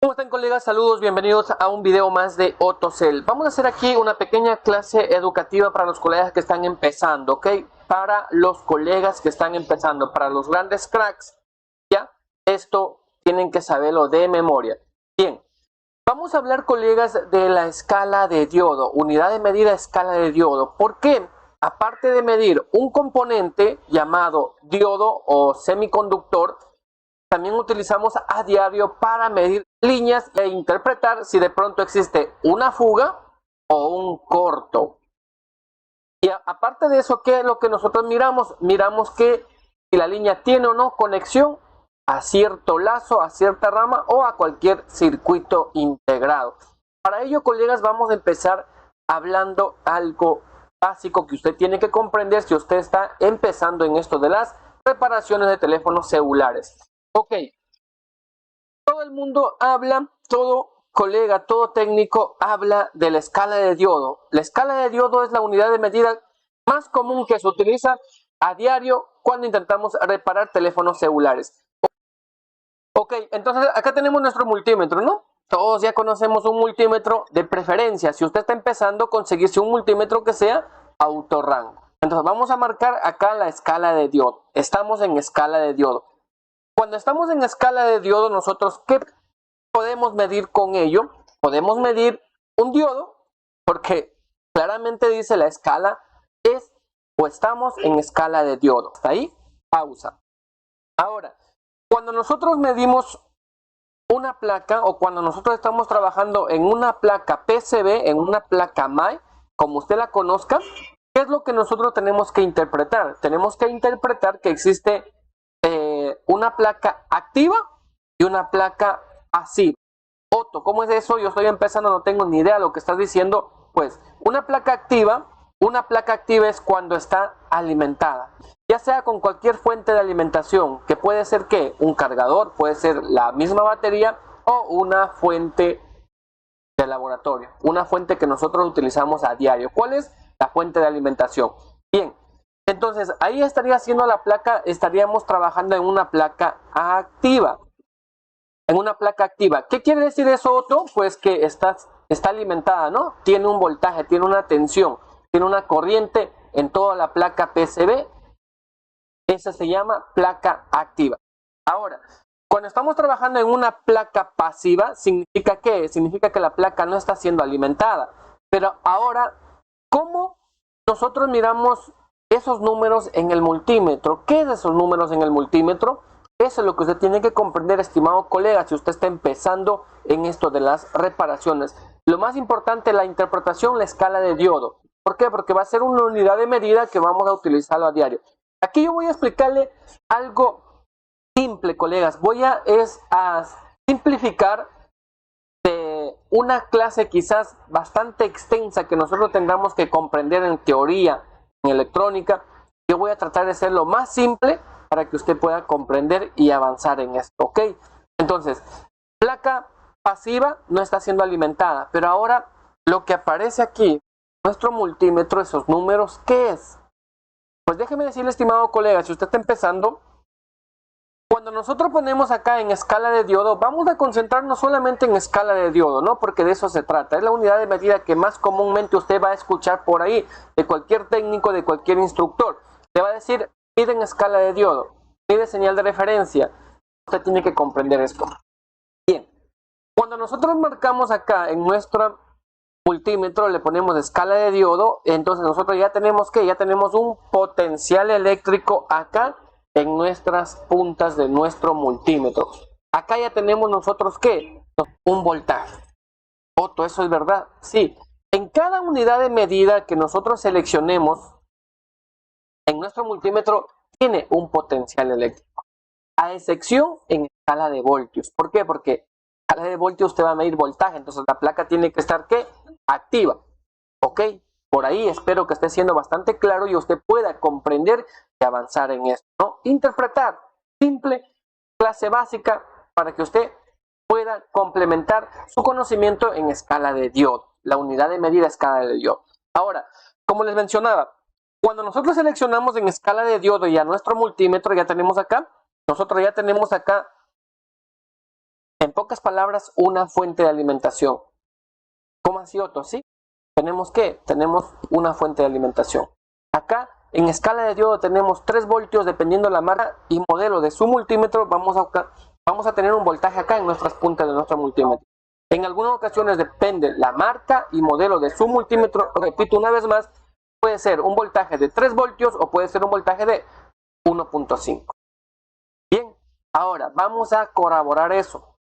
¿Cómo están, colegas? Saludos, bienvenidos a un video más de Otocel. Vamos a hacer aquí una pequeña clase educativa para los colegas que están empezando, ¿ok? Para los colegas que están empezando, para los grandes cracks, ¿ya? Esto tienen que saberlo de memoria. Bien, vamos a hablar, colegas, de la escala de diodo, unidad de medida escala de diodo. ¿Por qué? Aparte de medir un componente llamado diodo o semiconductor, también utilizamos a diario para medir líneas e interpretar si de pronto existe una fuga o un corto. Y aparte de eso, ¿qué es lo que nosotros miramos? Miramos que si la línea tiene o no conexión a cierto lazo, a cierta rama o a cualquier circuito integrado. Para ello, colegas, vamos a empezar hablando algo básico que usted tiene que comprender si usted está empezando en esto de las reparaciones de teléfonos celulares. Ok, todo el mundo habla, todo colega, todo técnico habla de la escala de diodo. La escala de diodo es la unidad de medida más común que se utiliza a diario cuando intentamos reparar teléfonos celulares. Ok, entonces acá tenemos nuestro multímetro, ¿no? Todos ya conocemos un multímetro, de preferencia. Si usted está empezando, conseguirse un multímetro que sea autorrango. Entonces vamos a marcar acá la escala de diodo. Estamos en escala de diodo. Cuando estamos en escala de diodo, nosotros, ¿qué podemos medir con ello? Podemos medir un diodo, porque claramente dice la escala es o estamos en escala de diodo. ¿Está ahí? Pausa. Ahora, cuando nosotros medimos una placa o cuando nosotros estamos trabajando en una placa PCB, en una placa MAE, como usted la conozca, ¿qué es lo que nosotros tenemos que interpretar? Tenemos que interpretar que existe una placa activa y una placa pasiva. Otto, ¿cómo es eso? Yo estoy empezando, no tengo ni idea de lo que estás diciendo. Pues una placa activa es cuando está alimentada, ya sea con cualquier fuente de alimentación, que puede ser ¿qué? Un cargador, puede ser la misma batería o una fuente de laboratorio, una fuente que nosotros utilizamos a diario. ¿Cuál es la fuente de alimentación? Bien, entonces ahí estaría haciendo la placa, estaríamos trabajando en una placa activa. En una placa activa. ¿Qué quiere decir eso, Otto? Pues que está alimentada, ¿no? Tiene un voltaje, tiene una tensión, tiene una corriente en toda la placa PCB. Esa se llama placa activa. Ahora, cuando estamos trabajando en una placa pasiva, ¿significa qué? Significa que la placa no está siendo alimentada. Pero ahora, ¿cómo nosotros miramos esos números en el multímetro? ¿Qué es esos números en el multímetro? Eso es lo que usted tiene que comprender, estimado colega, si usted está empezando en esto de las reparaciones. Lo más importante, la interpretación, la escala de diodo. ¿Por qué? Porque va a ser una unidad de medida que vamos a utilizarlo a diario. Aquí yo voy a explicarle algo simple, colegas. Voy a simplificar de una clase quizás bastante extensa que nosotros tengamos que comprender en teoría, en electrónica. Yo voy a tratar de ser lo más simple para que usted pueda comprender y avanzar en esto, ¿ok? Entonces, placa pasiva no está siendo alimentada, pero ahora lo que aparece aquí, nuestro multímetro, esos números, ¿qué es? Pues déjeme decirle, estimado colega, si usted está empezando, cuando nosotros ponemos acá en escala de diodo, vamos a concentrarnos solamente en escala de diodo, ¿no? Porque de eso se trata. Es la unidad de medida que más comúnmente usted va a escuchar por ahí, de cualquier técnico, de cualquier instructor. Le va a decir, mide en escala de diodo, mide señal de referencia. Usted tiene que comprender esto. Bien, cuando nosotros marcamos acá en nuestro multímetro, le ponemos escala de diodo, entonces nosotros ya tenemos ¿qué? Ya tenemos un potencial eléctrico acá en nuestras puntas de nuestro multímetro. Acá ya tenemos nosotros ¿qué? Un voltaje. Otto, ¿eso es verdad? Sí. En cada unidad de medida que nosotros seleccionemos en nuestro multímetro tiene un potencial eléctrico, a excepción en escala de voltios. ¿Por qué? Porque en escala de voltios usted va a medir voltaje, entonces la placa tiene que estar ¿qué? Activa. ¿Ok? Por ahí espero que esté siendo bastante claro y usted pueda comprender y avanzar en esto, ¿no? Interpretar, simple, clase básica, para que usted pueda complementar su conocimiento en escala de diodo, la unidad de medida escala de diodo. Ahora, como les mencionaba, cuando nosotros seleccionamos en escala de diodo y a nuestro multímetro, ya tenemos acá, nosotros ya tenemos acá En pocas palabras, una fuente de alimentación. ¿Cómo así, Otto? ¿Sí? ¿Tenemos qué? Tenemos una fuente de alimentación. Acá, en escala de diodo, tenemos 3 voltios dependiendo la marca y modelo de su multímetro. Vamos a tener un voltaje acá en nuestras puntas de nuestro multímetro. En algunas ocasiones depende la marca y modelo de su multímetro. Repito una vez más, puede ser un voltaje de 3 voltios o puede ser un voltaje de 1.5. Bien, ahora vamos a corroborar eso.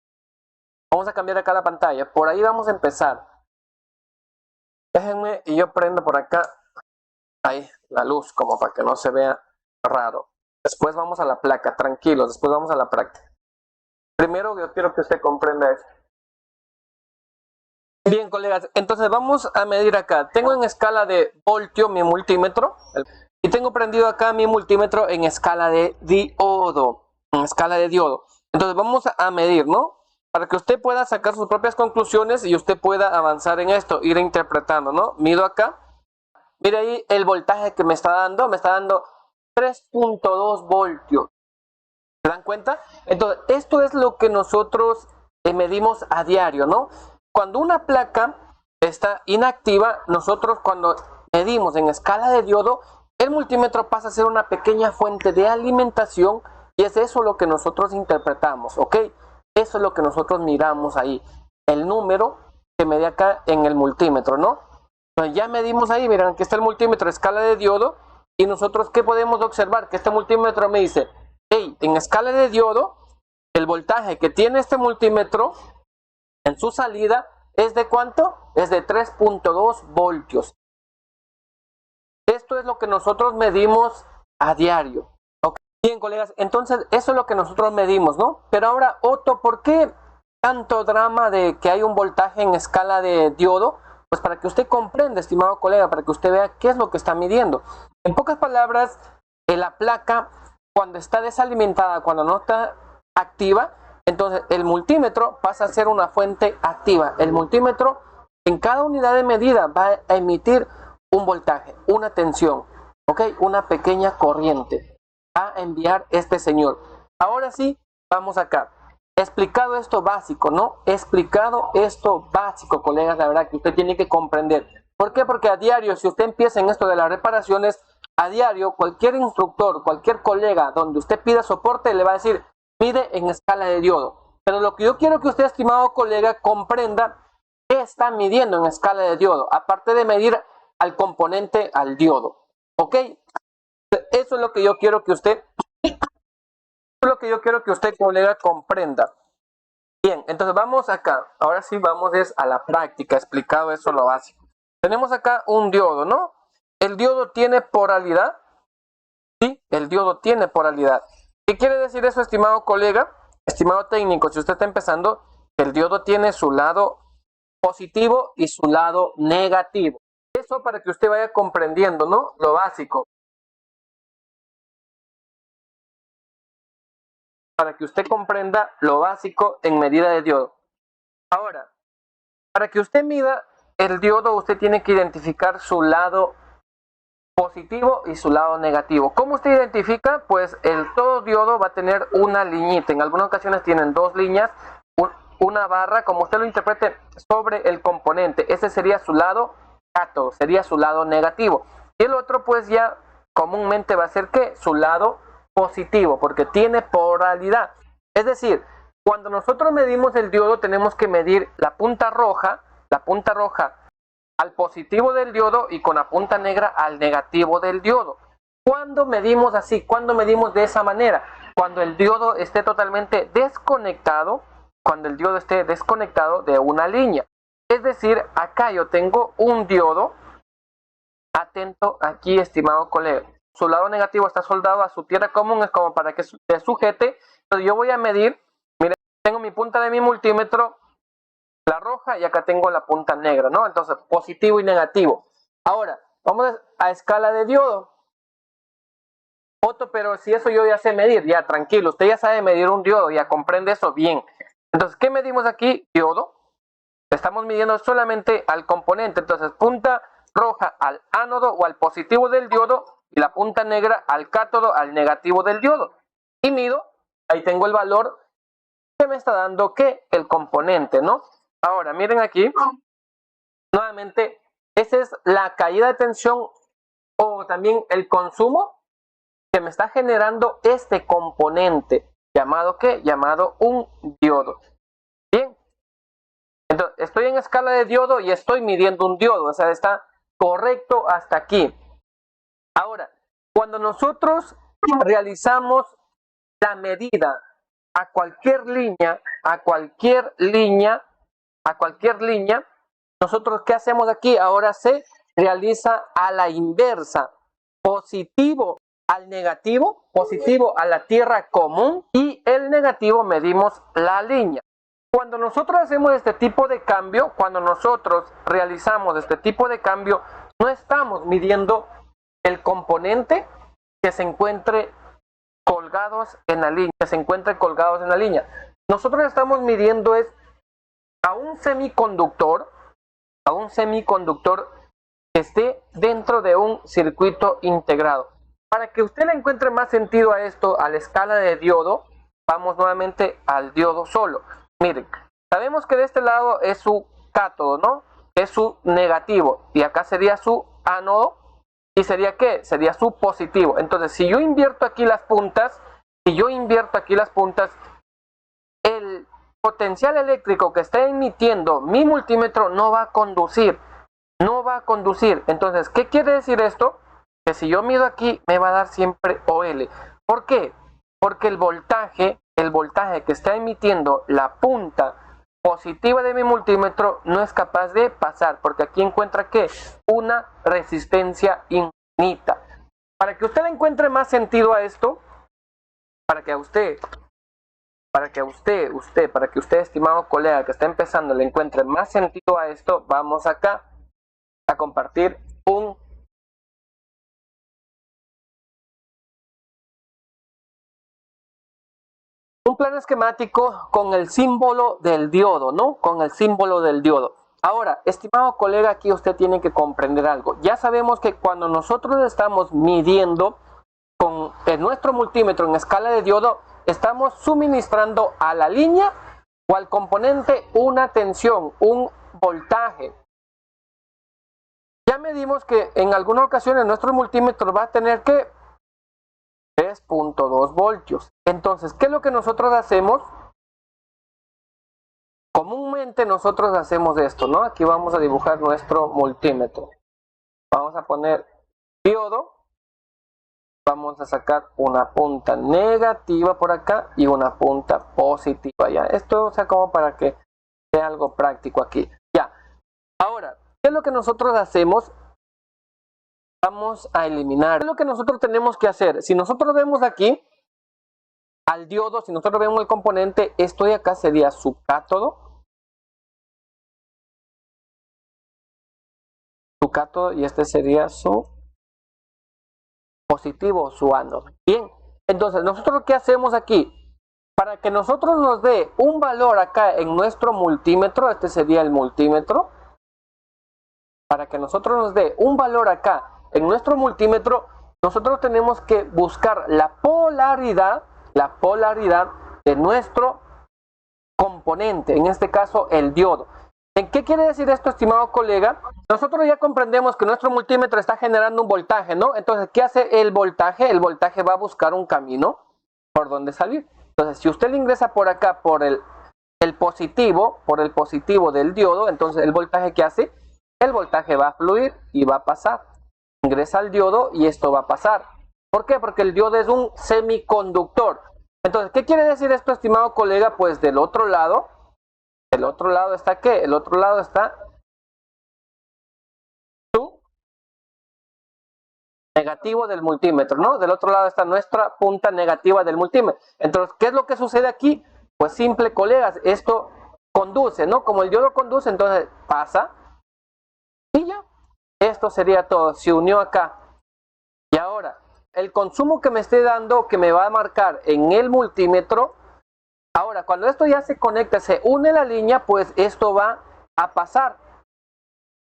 Vamos a cambiar acá la pantalla. Por ahí vamos a empezar. Déjenme y yo prendo por acá ahí la luz como para que no se vea raro. Después vamos a la placa, tranquilos, después vamos a la práctica. Primero yo quiero que usted comprenda esto. Bien, colegas, entonces vamos a medir acá. Tengo en escala de voltio mi multímetro y tengo prendido acá mi multímetro en escala de diodo. En escala de diodo. Entonces vamos a medir, ¿no? Para que usted pueda sacar sus propias conclusiones y usted pueda avanzar en esto, ir interpretando, ¿no? Mido acá. Mire ahí el voltaje que me está dando 3.2 voltios. ¿Se dan cuenta? Entonces, esto es lo que nosotros medimos a diario, ¿no? Cuando una placa está inactiva, nosotros cuando medimos en escala de diodo, el multímetro pasa a ser una pequeña fuente de alimentación y es eso lo que nosotros interpretamos, ¿ok? Eso es lo que nosotros miramos ahí, el número que mede acá en el multímetro, ¿no? Entonces ya medimos ahí, miren, aquí está el multímetro a escala de diodo y nosotros ¿qué podemos observar? Que este multímetro me dice, hey, en escala de diodo, el voltaje que tiene este multímetro en su salida es de ¿cuánto? Es de 3.2 voltios. Esto es lo que nosotros medimos a diario. ¿Okay? Bien, colegas, entonces eso es lo que nosotros medimos, ¿no? Pero ahora, Otto, ¿por qué tanto drama de que hay un voltaje en escala de diodo? Pues para que usted comprenda, estimado colega, para que usted vea qué es lo que está midiendo. En pocas palabras, la placa, cuando está desalimentada, cuando no está activa, entonces el multímetro pasa a ser una fuente activa. El multímetro en cada unidad de medida va a emitir un voltaje, una tensión, ¿ok? Una pequeña corriente. Va a enviar este señor. Ahora sí, vamos acá. Explicado esto básico, ¿no? Explicado esto básico, colegas, la verdad que usted tiene que comprender. ¿Por qué? Porque a diario, si usted empieza en esto de las reparaciones, a diario, cualquier instructor, cualquier colega donde usted pida soporte, le va a decir, mide en escala de diodo. Pero lo que yo quiero que usted, estimado colega, comprenda qué está midiendo en escala de diodo, aparte de medir al componente, al diodo. ¿Ok? Eso es lo que yo quiero que usted, colega, comprenda. Bien, entonces vamos acá. Ahora sí vamos a la práctica, explicado eso lo básico. Tenemos acá un diodo, ¿no? El diodo tiene polaridad. Sí, el diodo tiene polaridad. ¿Qué quiere decir eso, estimado colega? Estimado técnico, si usted está empezando, el diodo tiene su lado positivo y su lado negativo. Eso para que usted vaya comprendiendo, ¿no? Lo básico. Para que usted comprenda lo básico en medida de diodo. Ahora, para que usted mida el diodo, usted tiene que identificar su lado positivo y su lado negativo. ¿Cómo usted identifica? Pues todo diodo va a tener una liñita. En algunas ocasiones tienen 2 líneas, una barra, como usted lo interprete, sobre el componente. Ese sería su lado cátodo, sería su lado negativo. Y el otro, pues ya comúnmente va a ser ¿qué? Su lado positivo, porque tiene polaridad. Es decir, cuando nosotros medimos el diodo, tenemos que medir la punta roja al positivo del diodo y con la punta negra al negativo del diodo. ¿Cuándo medimos así? ¿Cuándo medimos de esa manera? Cuando el diodo esté totalmente desconectado, de una línea. Es decir, acá yo tengo un diodo, atento aquí, estimado colega. Su lado negativo está soldado a su tierra común, es como para que se sujete. Entonces yo voy a medir, miren, tengo mi punta de mi multímetro, la roja, y acá tengo la punta negra, ¿no? Entonces, positivo y negativo. Ahora, vamos a escala de diodo. Otto, pero si eso yo ya sé medir, ya tranquilo, usted ya sabe medir un diodo, ya comprende eso bien. Entonces, ¿qué medimos aquí? Diodo. Estamos midiendo solamente al componente, entonces punta roja al ánodo o al positivo del diodo y la punta negra al cátodo, al negativo del diodo. Y mido, ahí tengo el valor que me está dando que el componente, ¿no? Ahora, miren aquí, nuevamente, esa es la caída de tensión o también el consumo que me está generando este componente, llamado ¿qué? Llamado un diodo. Bien, entonces estoy en escala de diodo y estoy midiendo un diodo, o sea, está correcto hasta aquí. Ahora, cuando nosotros realizamos la medida a cualquier línea, nosotros ¿qué hacemos aquí? Ahora se realiza a la inversa, positivo al negativo, positivo a la tierra común y el negativo medimos la línea. Cuando nosotros hacemos este tipo de cambio, cuando nosotros realizamos este tipo de cambio, no estamos midiendo el componente que se encuentre colgados en la línea, Nosotros estamos midiendo es a un semiconductor que esté dentro de un circuito integrado. Para que usted le encuentre más sentido a esto, a la escala de diodo, vamos nuevamente al diodo solo. Miren, sabemos que de este lado es su cátodo, ¿no? Es su negativo, y acá sería su ánodo, y sería ¿qué? Sería su positivo. Entonces, si yo invierto aquí las puntas, el potencial eléctrico que está emitiendo mi multímetro no va a conducir. Entonces, ¿qué quiere decir esto? Que si yo mido aquí, me va a dar siempre OL. ¿Por qué? Porque el voltaje que está emitiendo la punta positiva de mi multímetro no es capaz de pasar, porque aquí encuentra ¿qué? Una resistencia infinita. Para que usted le encuentre más sentido a esto, para que usted, estimado colega que está empezando, le encuentre más sentido a esto, vamos acá a compartir un plano esquemático con el símbolo del diodo, ¿no? Con el símbolo del diodo. Ahora, estimado colega, aquí usted tiene que comprender algo. Ya sabemos que cuando nosotros estamos midiendo con nuestro multímetro en escala de diodo, estamos suministrando a la línea o al componente una tensión, un voltaje. Ya medimos que en algunas ocasiones nuestro multímetro va a tener que 3.2 voltios. Entonces, ¿qué es lo que nosotros hacemos? Comúnmente nosotros hacemos esto, ¿no? Aquí vamos a dibujar nuestro multímetro. Vamos a poner diodo. Vamos a sacar una punta negativa por acá y una punta positiva. Ya, esto, o sea, como para que sea algo práctico aquí. Ya. Ahora, ¿qué es lo que nosotros hacemos? Vamos a eliminar. ¿Qué es lo que nosotros tenemos que hacer? Si nosotros vemos aquí al diodo, si nosotros vemos el componente, esto de acá sería su cátodo. Y este sería su positivo, su ánodo. Bien, entonces nosotros ¿qué hacemos aquí? Para que nosotros nos dé un valor acá en nuestro multímetro, este sería el multímetro. Para que nosotros nos dé un valor acá en nuestro multímetro, nosotros tenemos que buscar la polaridad de nuestro componente, en este caso el diodo. ¿En qué quiere decir esto, estimado colega? Nosotros ya comprendemos que nuestro multímetro está generando un voltaje, ¿no? Entonces, ¿qué hace el voltaje? El voltaje va a buscar un camino por donde salir. Entonces, si usted le ingresa por acá por el positivo del diodo, entonces el voltaje ¿qué hace? El voltaje va a fluir y va a pasar. Ingresa al diodo y esto va a pasar. ¿Por qué? Porque el diodo es un semiconductor. Entonces, ¿qué quiere decir esto, estimado colega? Pues del otro lado está ¿qué? El otro lado está su negativo del multímetro, ¿no? Del otro lado está nuestra punta negativa del multímetro. Entonces, ¿qué es lo que sucede aquí? Pues simple, colegas, esto conduce, ¿no? Como el diodo conduce, entonces pasa y ya. Esto sería todo, se unió acá. Y ahora, el consumo que me esté dando, que me va a marcar en el multímetro, ahora, cuando esto ya se conecta, se une la línea, pues esto va a pasar.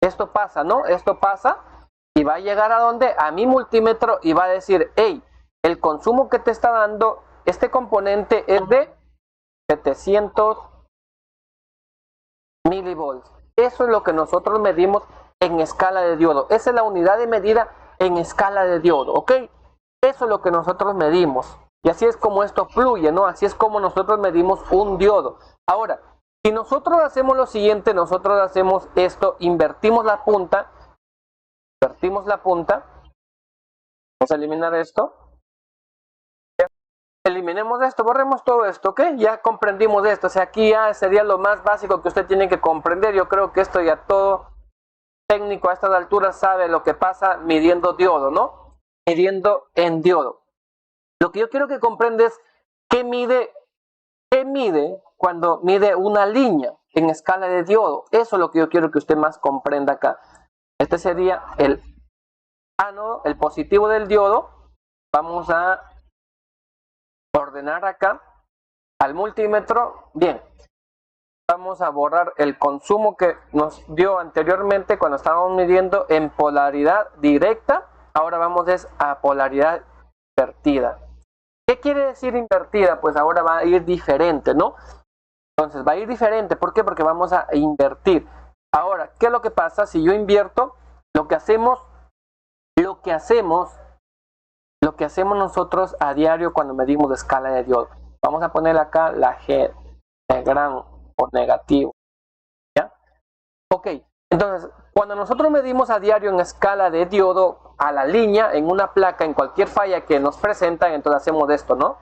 Esto pasa, ¿no? Esto pasa y va a llegar a donde? A mi multímetro y va a decir, hey, el consumo que te está dando este componente es de 700 milivolts. Eso es lo que nosotros medimos en escala de diodo. Esa es la unidad de medida en escala de diodo, ¿ok? Eso es lo que nosotros medimos. Y así es como esto fluye, ¿no? Así es como nosotros medimos un diodo. Ahora, si nosotros hacemos lo siguiente, nosotros hacemos esto, invertimos la punta. Vamos a eliminar esto. Eliminemos esto, borremos todo esto, ¿ok? Ya comprendimos esto, o sea, aquí ya sería lo más básico que usted tiene que comprender. Yo creo que esto ya todo técnico a estas alturas sabe lo que pasa midiendo diodo, ¿no? Midiendo en diodo. Lo que yo quiero que comprenda es qué mide cuando mide una línea en escala de diodo. Eso es lo que yo quiero que usted más comprenda acá. Este sería el ánodo, el positivo del diodo. Vamos a ordenar acá al multímetro. Bien, vamos a borrar el consumo que nos dio anteriormente cuando estábamos midiendo en polaridad directa. Ahora vamos a polaridad invertida. ¿Qué quiere decir invertida? Pues ahora va a ir diferente, ¿no? Entonces va a ir diferente. ¿Por qué? Porque vamos a invertir. Ahora, ¿qué es lo que pasa? Si yo invierto, lo que hacemos nosotros a diario cuando medimos de escala de diodo. Vamos a poner acá la G de gran o negativo. ¿Ya? Ok, entonces cuando nosotros medimos a diario en escala de diodo a la línea, en una placa, en cualquier falla que nos presentan, entonces hacemos esto, ¿no?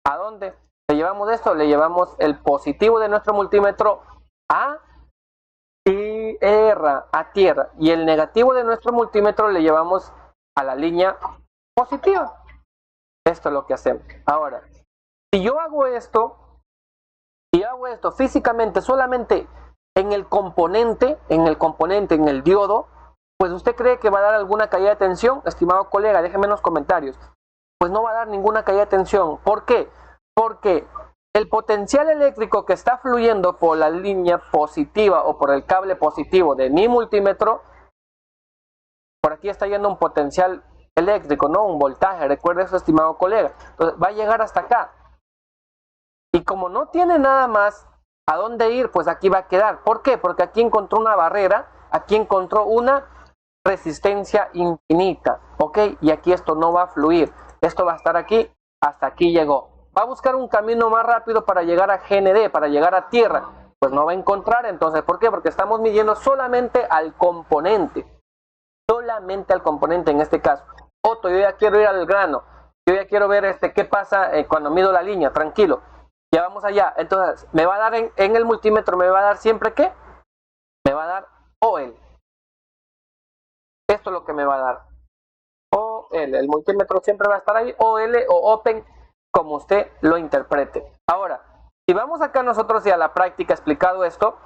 ¿A dónde? Le llevamos esto, le llevamos el positivo de nuestro multímetro a tierra, y el negativo de nuestro multímetro le llevamos a la línea positiva. Esto es lo que hacemos. Ahora, si yo hago esto físicamente solamente en el componente, en el diodo, pues usted cree que va a dar alguna caída de tensión, estimado colega, déjeme en los comentarios. Pues no va a dar ninguna caída de tensión. ¿Por qué? Porque el potencial eléctrico que está fluyendo por la línea positiva o por el cable positivo de mi multímetro, por aquí está yendo un potencial eléctrico, ¿no? Un voltaje, recuerde eso, estimado colega. Entonces va a llegar hasta acá. Y como no tiene nada más a dónde ir, pues aquí va a quedar. ¿Por qué? Porque aquí encontró una barrera, aquí encontró una resistencia infinita, ¿ok? Y aquí esto no va a fluir. Esto va a estar aquí, hasta aquí llegó. Va a buscar un camino más rápido para llegar a GND, para llegar a tierra. Pues no va a encontrar, entonces, ¿por qué? Porque estamos midiendo solamente al componente. Solamente al componente en este caso. Otto, yo ya quiero ir al grano. Yo ya quiero ver qué pasa cuando mido la línea, tranquilo. Ya vamos allá. Entonces, me va a dar en el multímetro, me va a dar siempre ¿qué? Me va a dar OL. Esto es lo que me va a dar. OL. El multímetro siempre va a estar ahí. OL o Open, como usted lo interprete. Ahora, si vamos acá nosotros y a la práctica explicado esto,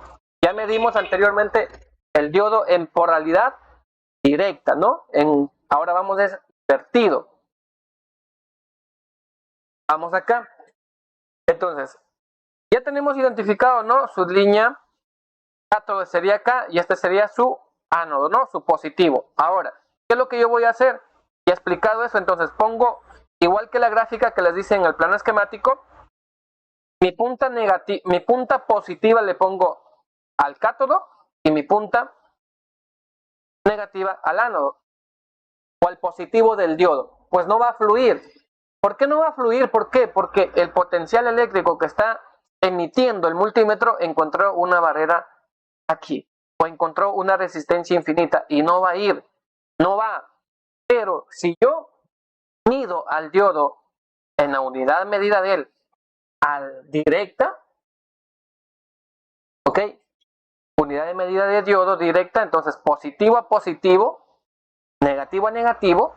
ya medimos anteriormente el diodo en polaridad directa, ¿no? Ahora vamos a invertido. Vamos acá. Entonces, ya tenemos identificado, ¿no? Su línea cátodo sería acá y este sería su ánodo, ¿no? Su positivo. Ahora, ¿qué es lo que yo voy a hacer? Ya explicado eso, entonces pongo, igual que la gráfica que les dice en el plano esquemático, mi punta positiva le pongo al cátodo y mi punta negativa al ánodo o al positivo del diodo. Pues no va a fluir. ¿Por qué no va a fluir? ¿Por qué? Porque el potencial eléctrico que está emitiendo el multímetro encontró una barrera aquí o encontró una resistencia infinita y no va a ir, no va. Pero si yo mido al diodo en la unidad medida de él al directa, ¿ok? Unidad de medida de diodo directa, entonces positivo a positivo, negativo a negativo.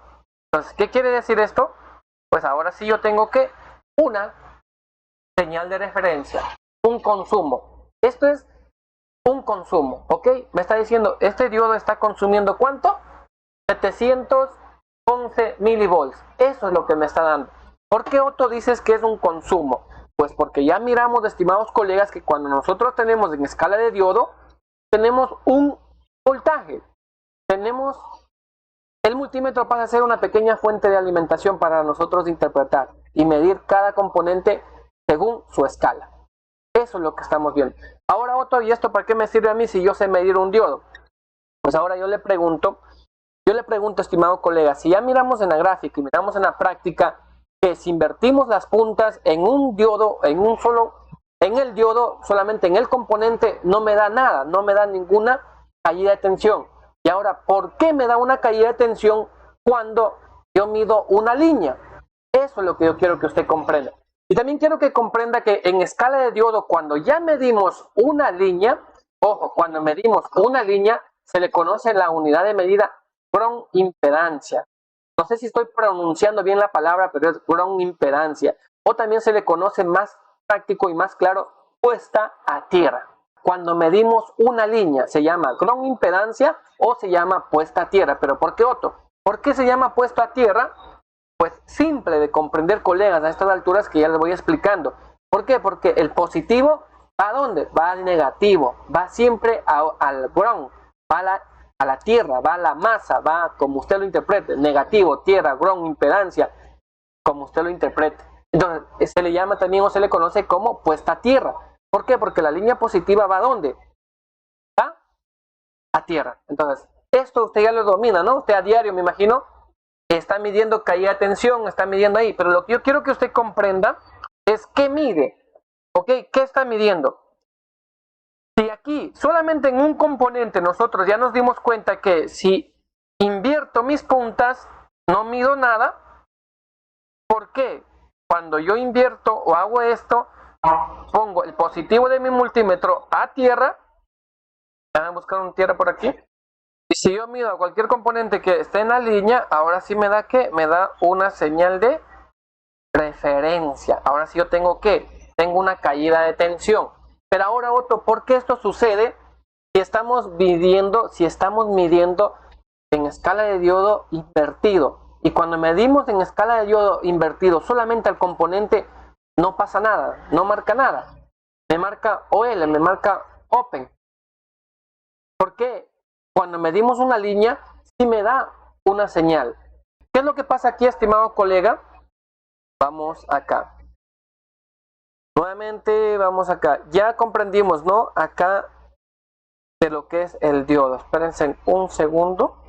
Entonces, ¿qué quiere decir esto? Pues ahora sí yo tengo que una señal de referencia, un consumo. Esto es un consumo, ¿ok? Me está diciendo, este diodo está consumiendo ¿cuánto? 711 milivolts. Eso es lo que me está dando. ¿Por qué, Otto, dices que es un consumo? Pues porque ya miramos, estimados colegas, que cuando nosotros tenemos en escala de diodo, tenemos un voltaje, tenemos El multímetro pasa a ser una pequeña fuente de alimentación para nosotros interpretar y medir cada componente según su escala. Eso es lo que estamos viendo. Ahora, Otto, ¿y esto para qué me sirve a mí si yo sé medir un diodo? Pues ahora yo le pregunto, estimado colega, si ya miramos en la gráfica y miramos en la práctica que si invertimos las puntas en un diodo, en el diodo, solamente en el componente, no me da nada, no me da ninguna caída de tensión. Y ahora, ¿por qué me da una caída de tensión cuando yo mido una línea? Eso es lo que yo quiero que usted comprenda. Y también quiero que comprenda que en escala de diodo, cuando ya medimos una línea, ojo, cuando medimos una línea, se le conoce la unidad de medida Ground impedancia. No sé si estoy pronunciando bien la palabra, pero es Ground impedancia. O también se le conoce más práctico y más claro, puesta a tierra. Cuando medimos una línea, se llama ground impedancia o se llama puesta a tierra. ¿Pero por qué, Otto? ¿Por qué se llama puesta a tierra? Pues simple de comprender, colegas, a estas alturas que ya les voy explicando. ¿Por qué? Porque el positivo, ¿va a dónde? Va al negativo, va siempre al ground, va a la tierra, va a la masa, va como usted lo interprete, negativo, tierra, ground, impedancia, como usted lo interprete. Entonces, se le llama también o se le conoce como puesta a tierra. ¿Por qué? Porque la línea positiva va a ¿dónde? Va a tierra. Entonces, esto usted ya lo domina, ¿no? Usted a diario, me imagino, está midiendo caída de tensión, está midiendo ahí. Pero lo que yo quiero que usted comprenda es qué mide, ¿ok? ¿Qué está midiendo? Si aquí, solamente en un componente, nosotros ya nos dimos cuenta que si invierto mis puntas, no mido nada. ¿Por qué? Cuando yo invierto o hago esto, pongo el positivo de mi multímetro a tierra. Voy a buscar una tierra por aquí. Y si yo mido a cualquier componente que esté en la línea, ahora sí me da ¿qué? Me da una señal de referencia. Ahora sí yo tengo ¿qué? Tengo una caída de tensión. Pero ahora, Otto, ¿por qué esto sucede si estamos midiendo en escala de diodo invertido? Y cuando medimos en escala de diodo invertido solamente al componente, no pasa nada, no marca nada. Me marca OL, me marca Open. ¿Por qué? Cuando medimos una línea, sí me da una señal. ¿Qué es lo que pasa aquí, estimado colega? Vamos acá. Nuevamente, vamos acá. Ya comprendimos, ¿no? Acá de lo que es el diodo. Espérense un segundo.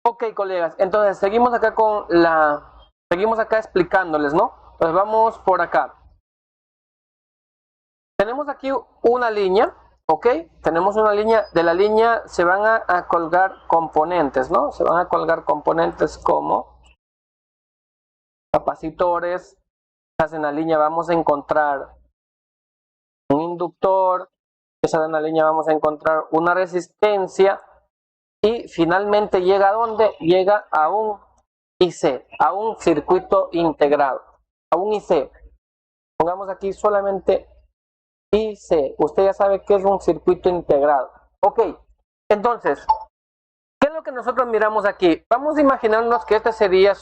Ok, colegas, entonces seguimos acá explicándoles, ¿no? Entonces vamos por acá. Tenemos aquí una línea, ¿ok? Tenemos una línea, de la línea se van a colgar componentes, ¿no? Se van a colgar componentes como capacitores. En la línea vamos a encontrar un inductor, en la línea vamos a encontrar una resistencia y finalmente llega a ¿dónde? Llega a un IC, a un circuito integrado, a un IC. Pongamos aquí solamente IC. Usted ya sabe qué es un circuito integrado. Ok, entonces, ¿qué es lo que nosotros miramos aquí? Vamos a imaginarnos que esta sería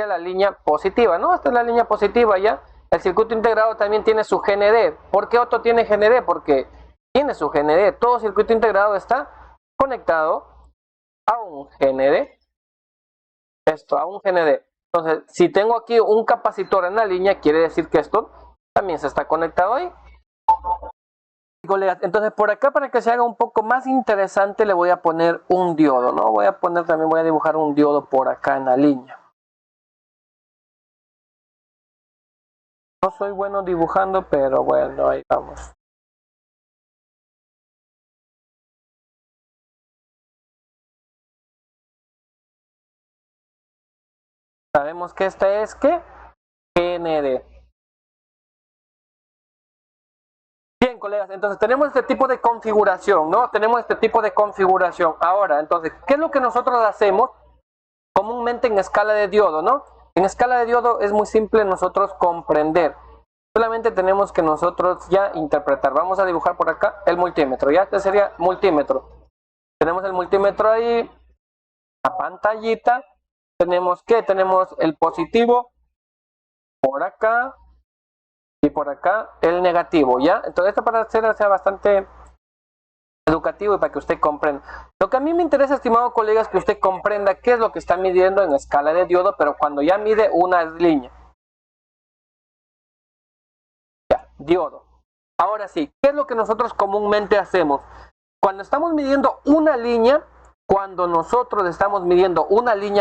la línea positiva, ¿no? Esta es la línea positiva ya. El circuito integrado también tiene su GND. ¿Por qué Otto tiene GND? Porque tiene su GND. Todo circuito integrado está conectado a un GND. A un GND. Entonces, si tengo aquí un capacitor en la línea, quiere decir que esto también se está conectado ahí. Entonces, por acá, para que se haga un poco más interesante, le voy a poner un diodo, ¿no? Voy a dibujar un diodo por acá en la línea. No soy bueno dibujando, pero bueno, ahí vamos. Sabemos que esta es ¿qué? GND. colegas, entonces tenemos este tipo de configuración, ¿no? Tenemos este tipo de configuración. Ahora, entonces, ¿qué es lo que nosotros hacemos comúnmente en escala de diodo, ¿no? En escala de diodo es muy simple nosotros comprender. Solamente tenemos que nosotros ya interpretar. Vamos a dibujar por acá el multímetro. Ya este sería multímetro. Tenemos el multímetro ahí, la pantallita. Tenemos ¿qué? Tenemos el positivo por acá y por acá el negativo, ¿ya? Entonces esto para sea bastante educativo y para que usted comprenda. Lo que a mí me interesa, estimado colega, es que usted comprenda qué es lo que está midiendo en escala de diodo, pero cuando ya mide una línea. Ya, diodo. Ahora sí, ¿qué es lo que nosotros comúnmente hacemos? Cuando estamos midiendo una línea,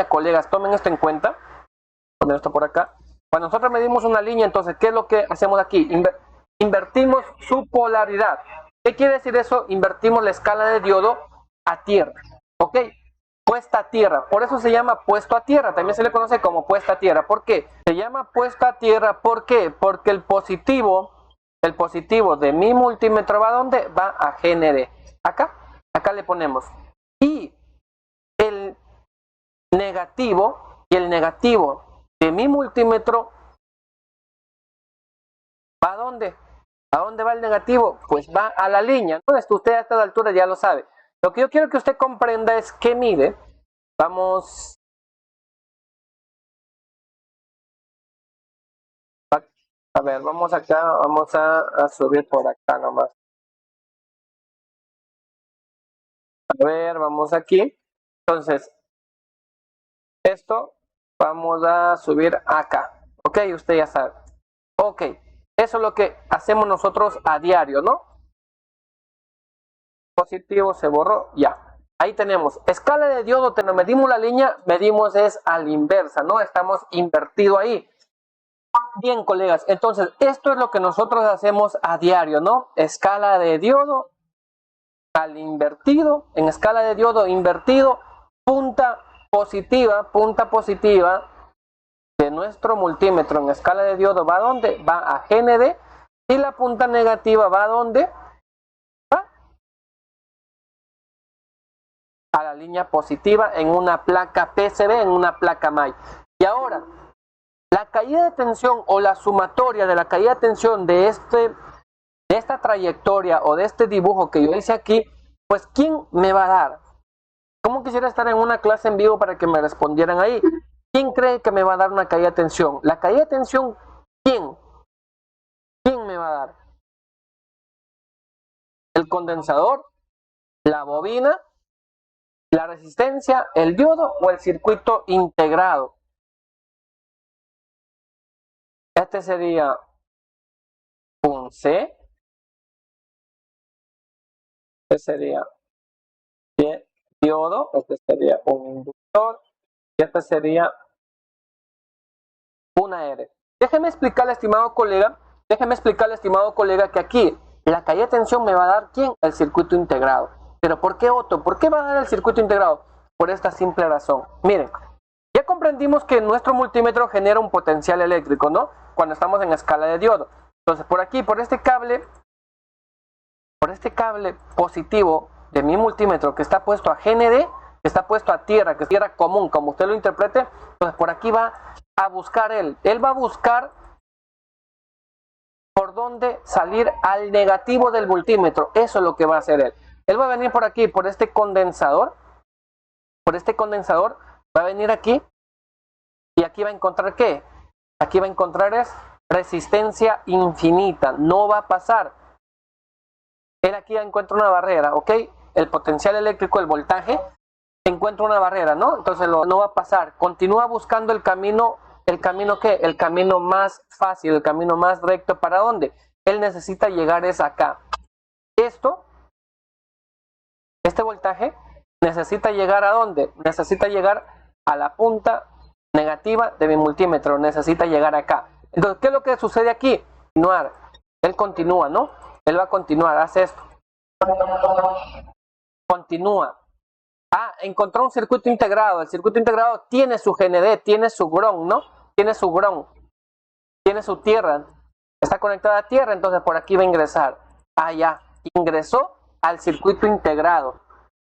colegas, tomen esto en cuenta. Poner esto por acá. Cuando nosotros medimos una línea, entonces, ¿qué es lo que hacemos aquí? Invertimos su polaridad. ¿Qué quiere decir eso? Invertimos la escala de diodo a tierra. ¿Ok? Puesta a tierra. Por eso se llama puesto a tierra. También se le conoce como puesta a tierra. ¿Por qué? Se llama puesta a tierra. ¿Por qué? Porque el positivo de mi multímetro va a ¿dónde? Va a GND. Acá le ponemos. Y el negativo de mi multímetro ¿va a dónde? ¿A dónde va el negativo? Pues va a la línea. ¿No? Usted a esta altura ya lo sabe. Lo que yo quiero que usted comprenda es que mide. Vamos a ver, vamos acá, vamos a subir por acá nomás. A ver, vamos aquí. Entonces, esto vamos a subir acá. Ok, usted ya sabe. Ok, eso es lo que hacemos nosotros a diario, ¿no? Positivo se borró, ya. Ahí tenemos, escala de diodo, te medimos la línea, medimos es a la inversa, ¿no? Estamos invertido ahí. Bien, colegas, entonces esto es lo que nosotros hacemos a diario, ¿no? Escala de diodo al invertido, en escala de diodo invertido, punta positiva de nuestro multímetro en escala de diodo va a ¿dónde? Va a GND, y la punta negativa va a ¿dónde? Va a la línea positiva en una placa PCB, en una placa MAI. Y ahora, la caída de tensión o la sumatoria de la caída de tensión de esta trayectoria o de este dibujo que yo hice aquí, pues ¿quién me va a dar? ¿Cómo quisiera estar en una clase en vivo para que me respondieran ahí? ¿Quién cree que me va a dar una caída de tensión? La caída de tensión, ¿quién? ¿Quién me va a dar? ¿El condensador? ¿La bobina? ¿La resistencia? ¿El diodo o el circuito integrado? Este sería un C. Este sería diodo. Este sería un inductor. Y este sería una R. Déjeme explicarle, estimado colega, que aquí la caída de tensión me va a dar ¿quién? El circuito integrado. Pero ¿por qué, Otto? ¿Por qué va a dar el circuito integrado? Por esta simple razón. Miren, ya comprendimos que nuestro multímetro genera un potencial eléctrico, ¿no? Cuando estamos en escala de diodo. Entonces, por aquí, por este cable positivo de mi multímetro que está puesto a GND, que está puesto a tierra, que es tierra común, como usted lo interprete, entonces por aquí va a buscar él va a buscar por dónde salir al negativo del multímetro. Eso es lo que va a hacer él va a venir por aquí, por este condensador, va a venir aquí, y aquí va a encontrar ¿qué? Aquí va a encontrar es resistencia infinita, no va a pasar. Él aquí encuentra una barrera, ¿ok? El potencial eléctrico, el voltaje, encuentra una barrera, ¿no? Entonces no va a pasar. Continúa buscando el camino ¿qué? El camino más fácil, el camino más recto. ¿Para dónde? Él necesita llegar es acá. Este voltaje necesita llegar ¿a dónde? Necesita llegar a la punta negativa de mi multímetro, necesita llegar acá. Entonces, ¿qué es lo que sucede aquí? Continuar. Él continúa, ¿no? Él va a continuar, hace esto. Continúa. Encontró un circuito integrado. El circuito integrado tiene su GND, tiene su ground, ¿no? Tiene su ground, tiene su tierra. Está conectada a tierra, entonces por aquí va a ingresar. allá, ingresó al circuito integrado.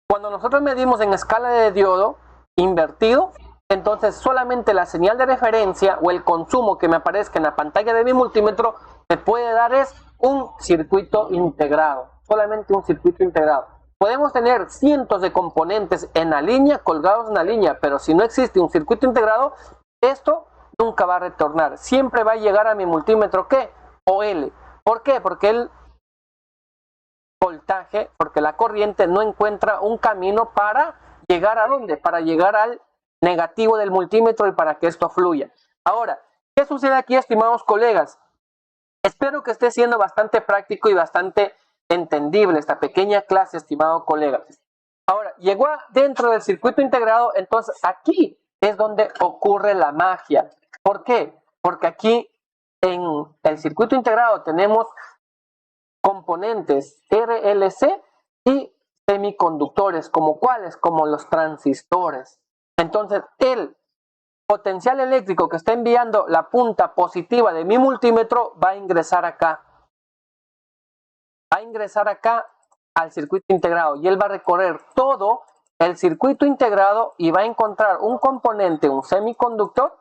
Cuando nosotros medimos en escala de diodo invertido, entonces solamente la señal de referencia o el consumo que me aparezca en la pantalla de mi multímetro me puede dar es un circuito integrado, solamente un circuito integrado. Podemos tener cientos de componentes en la línea, colgados en la línea, pero si no existe un circuito integrado, esto nunca va a retornar. Siempre va a llegar a mi multímetro, ¿qué? OL. ¿Por qué? Porque el voltaje, porque la corriente no encuentra un camino para llegar a dónde, para llegar al negativo del multímetro y para que esto fluya. Ahora, ¿qué sucede aquí, estimados colegas? Espero que esté siendo bastante práctico y bastante entendible esta pequeña clase, estimado colega. Ahora, llegó dentro del circuito integrado, entonces aquí es donde ocurre la magia. ¿Por qué? Porque aquí en el circuito integrado tenemos componentes RLC y semiconductores, como cuáles, como los transistores. Entonces, el potencial eléctrico que está enviando la punta positiva de mi multímetro va a ingresar acá. Va a ingresar acá al circuito integrado y él va a recorrer todo el circuito integrado y va a encontrar un componente, un semiconductor,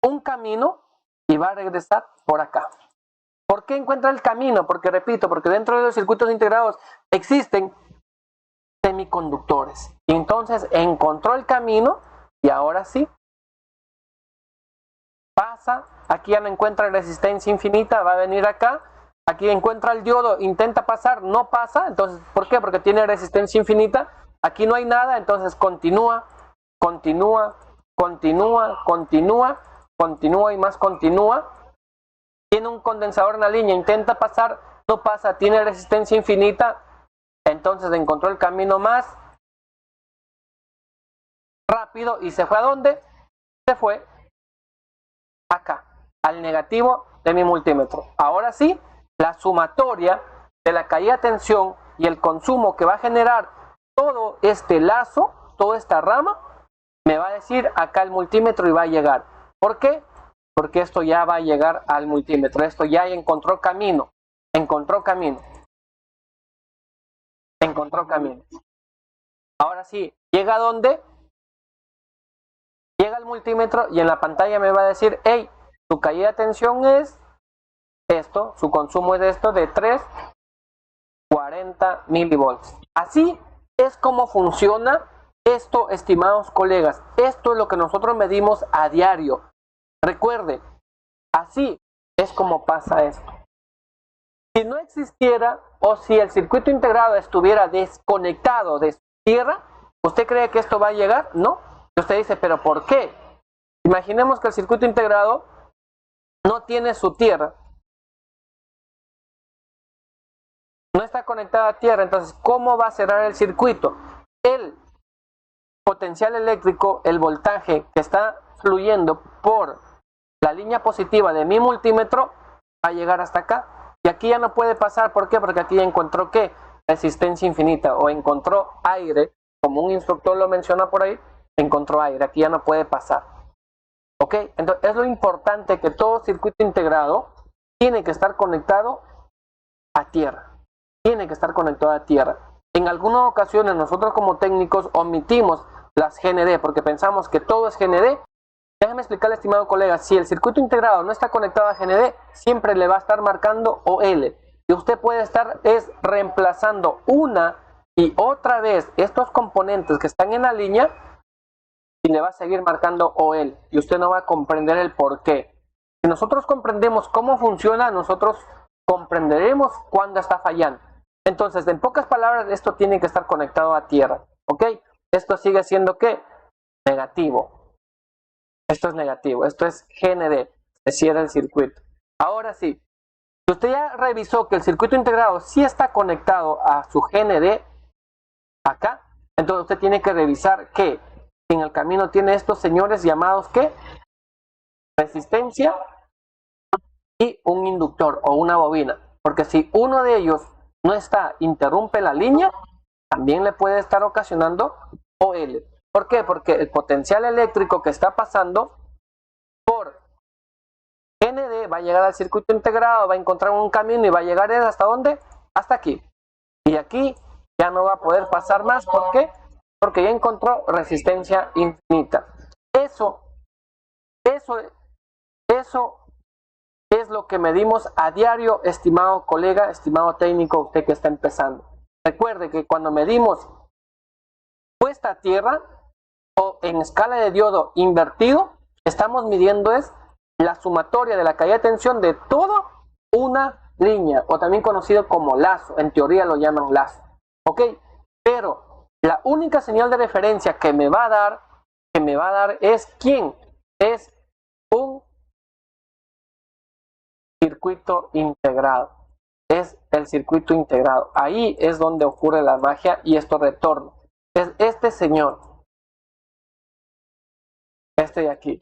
un camino y va a regresar por acá. ¿Por qué encuentra el camino? Porque repito, porque dentro de los circuitos integrados existen semiconductores. Y entonces encontró el camino y ahora sí pasa. Aquí ya no encuentra resistencia infinita, va a venir acá. Aquí encuentra el diodo, intenta pasar, no pasa. Entonces, ¿por qué? Porque tiene resistencia infinita. Aquí no hay nada, entonces continúa, continúa, continúa, continúa, continúa y más continúa. Tiene un condensador en la línea, intenta pasar, no pasa, tiene resistencia infinita, entonces encontró el camino más rápido y se fue ¿a dónde? Se fue acá, al negativo de mi multímetro. Ahora sí, la sumatoria de la caída de tensión y el consumo que va a generar todo este lazo, toda esta rama, me va a decir acá el multímetro y va a llegar. ¿Por qué? Porque esto ya va a llegar al multímetro. Esto ya encontró camino. Encontró camino. Encontró camino. Ahora sí, ¿llega a dónde? Llega al multímetro y en la pantalla me va a decir, hey, su caída de tensión es esto, su consumo es esto de 340 milivolts. Así es como funciona esto, estimados colegas. Esto es lo que nosotros medimos a diario. Recuerde, así es como pasa esto. Si no existiera o si el circuito integrado estuviera desconectado de su tierra, ¿usted cree que esto va a llegar? No. Y usted dice, ¿pero por qué? Imaginemos que el circuito integrado no tiene su tierra. No está conectado a tierra, entonces, ¿cómo va a cerrar el circuito? El potencial eléctrico, el voltaje que está fluyendo por la línea positiva de mi multímetro va a llegar hasta acá. Y aquí ya no puede pasar. ¿Por qué? Porque aquí ya encontró ¿qué? Resistencia infinita. O encontró aire, como un instructor lo menciona por ahí, encontró aire. Aquí ya no puede pasar. ¿Ok? Entonces es lo importante que todo circuito integrado tiene que estar conectado a tierra. Tiene que estar conectado a tierra. En algunas ocasiones nosotros como técnicos omitimos las GND porque pensamos que todo es GND. Déjame explicarle, estimado colega, si el circuito integrado no está conectado a GND, siempre le va a estar marcando OL. Y usted puede estar reemplazando una y otra vez estos componentes que están en la línea y le va a seguir marcando OL. Y usted no va a comprender el por qué. Si nosotros comprendemos cómo funciona, nosotros comprenderemos cuándo está fallando. Entonces, en pocas palabras, esto tiene que estar conectado a tierra. ¿Ok? Esto sigue siendo ¿qué? Negativo. Esto es negativo, esto es GND, se cierra el circuito. Ahora sí, si usted ya revisó que el circuito integrado sí está conectado a su GND acá, entonces usted tiene que revisar que en el camino tiene estos señores llamados ¿qué? Resistencia y un inductor o una bobina. Porque si uno de ellos no está, interrumpe la línea, también le puede estar ocasionando OL. ¿Por qué? Porque el potencial eléctrico que está pasando por GND Va a llegar al circuito integrado, va a encontrar un camino y va a llegar ¿hasta dónde? Hasta aquí. Y aquí ya no va a poder pasar más. ¿Por qué? Porque ya encontró resistencia infinita. Eso es lo que medimos a diario, estimado colega, estimado técnico, usted que está empezando. Recuerde que cuando medimos puesta a tierra o en escala de diodo invertido, estamos midiendo es la sumatoria de la caída de tensión de toda una línea, o también conocido como lazo. En teoría lo llaman lazo. ¿Ok? Pero la única señal de referencia que me va a dar es ¿quién? Es un circuito integrado. Es el circuito integrado. Ahí es donde ocurre la magia y esto retorna. Es este señor. Este de aquí.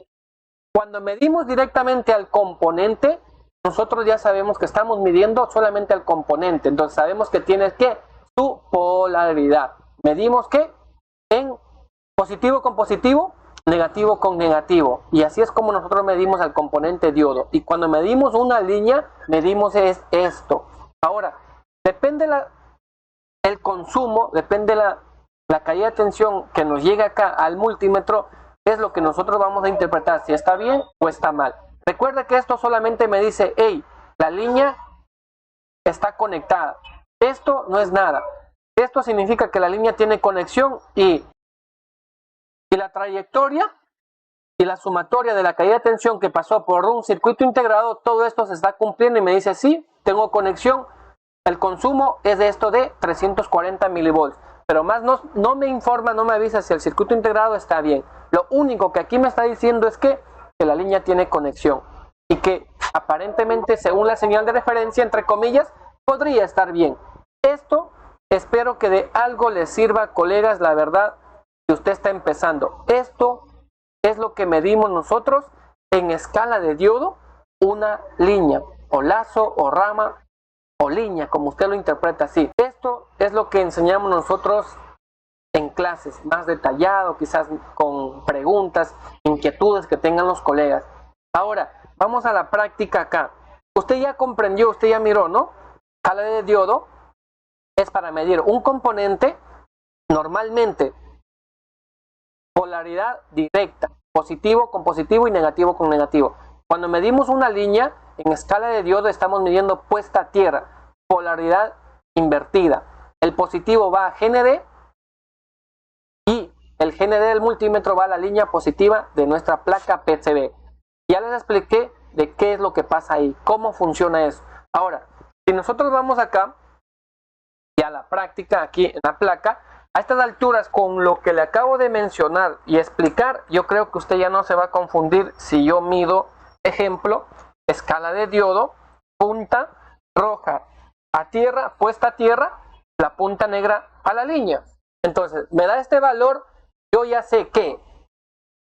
Cuando medimos directamente al componente, nosotros ya sabemos que estamos midiendo solamente al componente. Entonces sabemos que tiene ¿qué? Su polaridad. Medimos ¿qué? En positivo con positivo, negativo con negativo. Y así es como nosotros medimos al componente diodo. Y cuando medimos una línea, medimos es esto. Ahora, depende el consumo, depende la caída de tensión que nos llega acá al multímetro, es lo que nosotros vamos a interpretar si está bien o está mal. Recuerda que esto solamente me dice, hey, la línea está conectada. Esto no es nada. Esto significa que la línea tiene conexión y la trayectoria y la sumatoria de la caída de tensión que pasó por un circuito integrado, todo esto se está cumpliendo y me dice, sí, tengo conexión. El consumo es de esto de 340 milivolts. Pero más no me informa, no me avisa si el circuito integrado está bien. Lo único que aquí me está diciendo es que la línea tiene conexión y que aparentemente, según la señal de referencia, entre comillas, podría estar bien. Esto espero que de algo les sirva, colegas, la verdad, si usted está empezando. Esto es lo que medimos nosotros en escala de diodo, una línea, o lazo, o rama, o línea, como usted lo interpreta así. Esto es lo que enseñamos nosotros en clases, más detallado, quizás con preguntas, inquietudes que tengan los colegas. Ahora, vamos a la práctica acá. Usted ya comprendió, usted ya miró, ¿no? Escala de diodo es para medir un componente, normalmente polaridad directa, positivo con positivo y negativo con negativo. Cuando medimos una línea, en escala de diodo estamos midiendo puesta a tierra, polaridad invertida. El positivo va a GND y el GND del multímetro va a la línea positiva de nuestra placa PCB. Ya les expliqué de qué es lo que pasa ahí, cómo funciona eso. Ahora, si nosotros vamos acá y a la práctica aquí en la placa, a estas alturas con lo que le acabo de mencionar y explicar, yo creo que usted ya no se va a confundir si yo mido, ejemplo, escala de diodo, punta roja a tierra, puesta a tierra, la punta negra a la línea. Entonces, me da este valor, yo ya sé que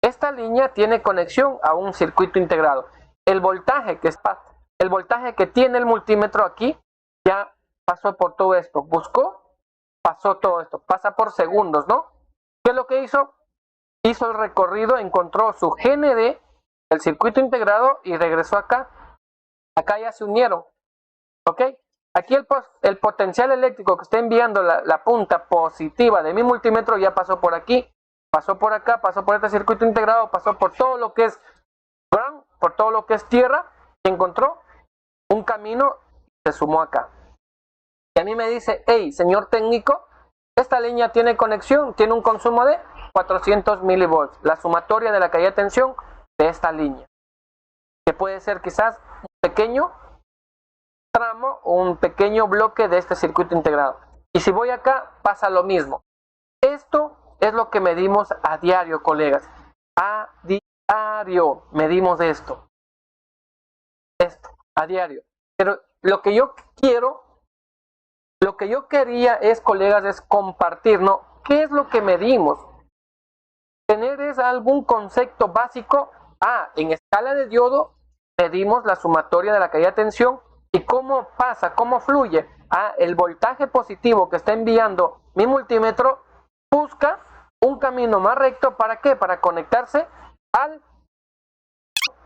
esta línea tiene conexión a un circuito integrado. El voltaje que tiene el multímetro aquí ya pasó por todo esto, buscó, pasó todo esto, pasa por segundos, ¿no? ¿Qué es lo que hizo? Hizo el recorrido, encontró su GND, el circuito integrado y regresó acá. Acá ya se unieron, ¿ok? Aquí el potencial eléctrico que está enviando la punta positiva de mi multímetro ya pasó por aquí, pasó por acá, pasó por este circuito integrado, pasó por todo lo que es ground, por todo lo que es tierra, y encontró un camino y se sumó acá. Y a mí me dice, hey, señor técnico, esta línea tiene conexión, tiene un consumo de 400 milivolts, la sumatoria de la caída de tensión de esta línea, que puede ser quizás un pequeño tramo o un pequeño bloque de este circuito integrado. Y si voy acá, pasa lo mismo. Esto es lo que medimos a diario, colegas. A diario medimos esto. Esto, a diario. Pero lo que yo quería es, colegas, es compartir, ¿no? ¿Qué es lo que medimos? Tener algún concepto básico. En escala de diodo medimos la sumatoria de la caída de tensión y cómo pasa, cómo fluye. El voltaje positivo que está enviando mi multímetro busca un camino más recto. ¿Para qué? Para conectarse al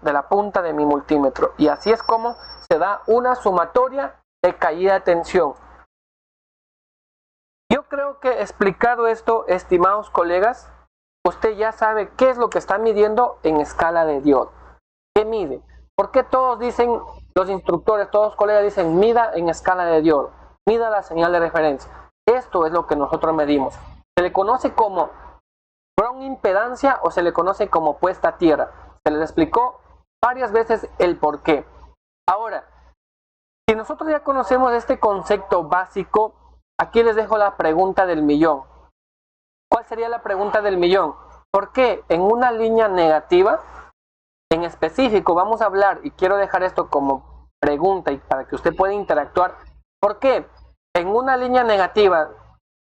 de la punta de mi multímetro. Y así es como se da una sumatoria de caída de tensión. Yo creo que explicado esto, estimados colegas, usted ya sabe qué es lo que está midiendo en escala de diodo. ¿Qué mide? ¿Por qué todos dicen, los instructores, todos los colegas dicen, mida en escala de diodo, mida la señal de referencia? Esto es lo que nosotros medimos. Se le conoce como ground impedancia o se le conoce como puesta a tierra. Se les explicó varias veces el por qué. Ahora, si nosotros ya conocemos este concepto básico, aquí les dejo la pregunta del millón. ¿Cuál sería la pregunta del millón? ¿Por qué en una línea negativa, en específico vamos a hablar, y quiero dejar esto como pregunta y para que usted pueda interactuar, ¿por qué en una línea negativa,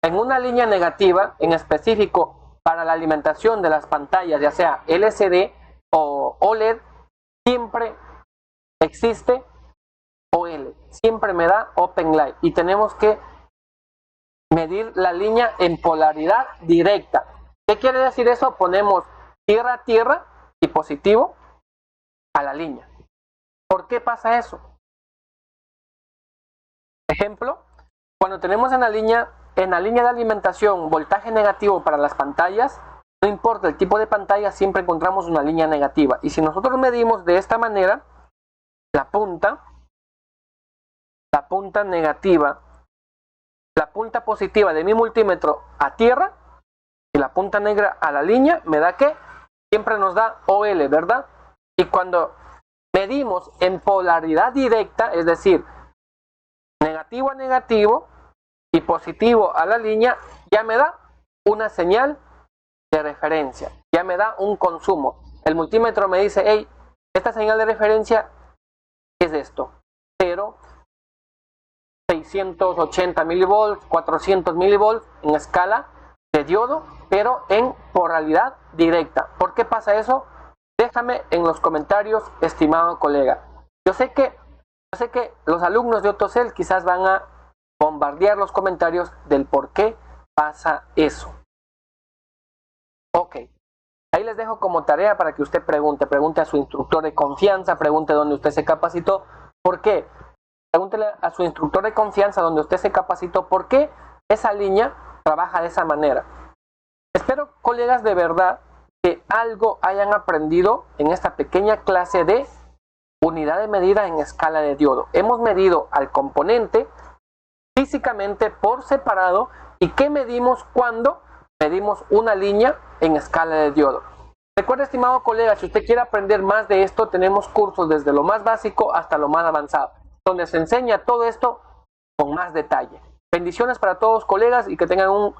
en específico para la alimentación de las pantallas, ya sea LCD o OLED, siempre existe OL, siempre me da Open Light y tenemos que medir la línea en polaridad directa? ¿Qué quiere decir eso? Ponemos tierra a tierra y positivo a la línea. ¿Por qué pasa eso? Ejemplo, cuando tenemos en la línea de alimentación voltaje negativo para las pantallas, no importa el tipo de pantalla, siempre encontramos una línea negativa. Y si nosotros medimos de esta manera, la punta negativa, la punta positiva de mi multímetro a tierra y la punta negra a la línea, me da que siempre nos da OL, ¿verdad? Y cuando medimos en polaridad directa, es decir, negativo a negativo y positivo a la línea, ya me da una señal de referencia, ya me da un consumo. El multímetro me dice, hey, esta señal de referencia es esto, 0, 680 milivolts, 400 milivolts en escala de diodo, pero en polaridad directa. ¿Por qué pasa eso? Déjame en los comentarios, estimado colega. Yo sé que los alumnos de Otocel quizás van a bombardear los comentarios del por qué pasa eso. Ok, ahí les dejo como tarea para que usted pregunte a su instructor de confianza, pregunte dónde usted se capacitó. ¿Por qué? Pregúntele a su instructor de confianza donde usted se capacitó por qué esa línea trabaja de esa manera. Espero, colegas, de verdad que algo hayan aprendido en esta pequeña clase de unidad de medida en escala de diodo. Hemos medido al componente físicamente por separado y qué medimos cuando medimos una línea en escala de diodo. Recuerda, estimado colega, si usted quiere aprender más de esto, tenemos cursos desde lo más básico hasta lo más avanzado, donde se enseña todo esto con más detalle. Bendiciones para todos, colegas, y que tengan un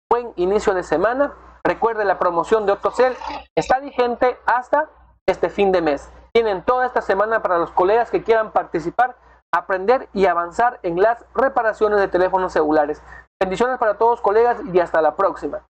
buen inicio de semana. Recuerde, la promoción de Otocel está vigente hasta este fin de mes. Tienen toda esta semana para los colegas que quieran participar, aprender y avanzar en las reparaciones de teléfonos celulares. Bendiciones para todos, colegas, y hasta la próxima.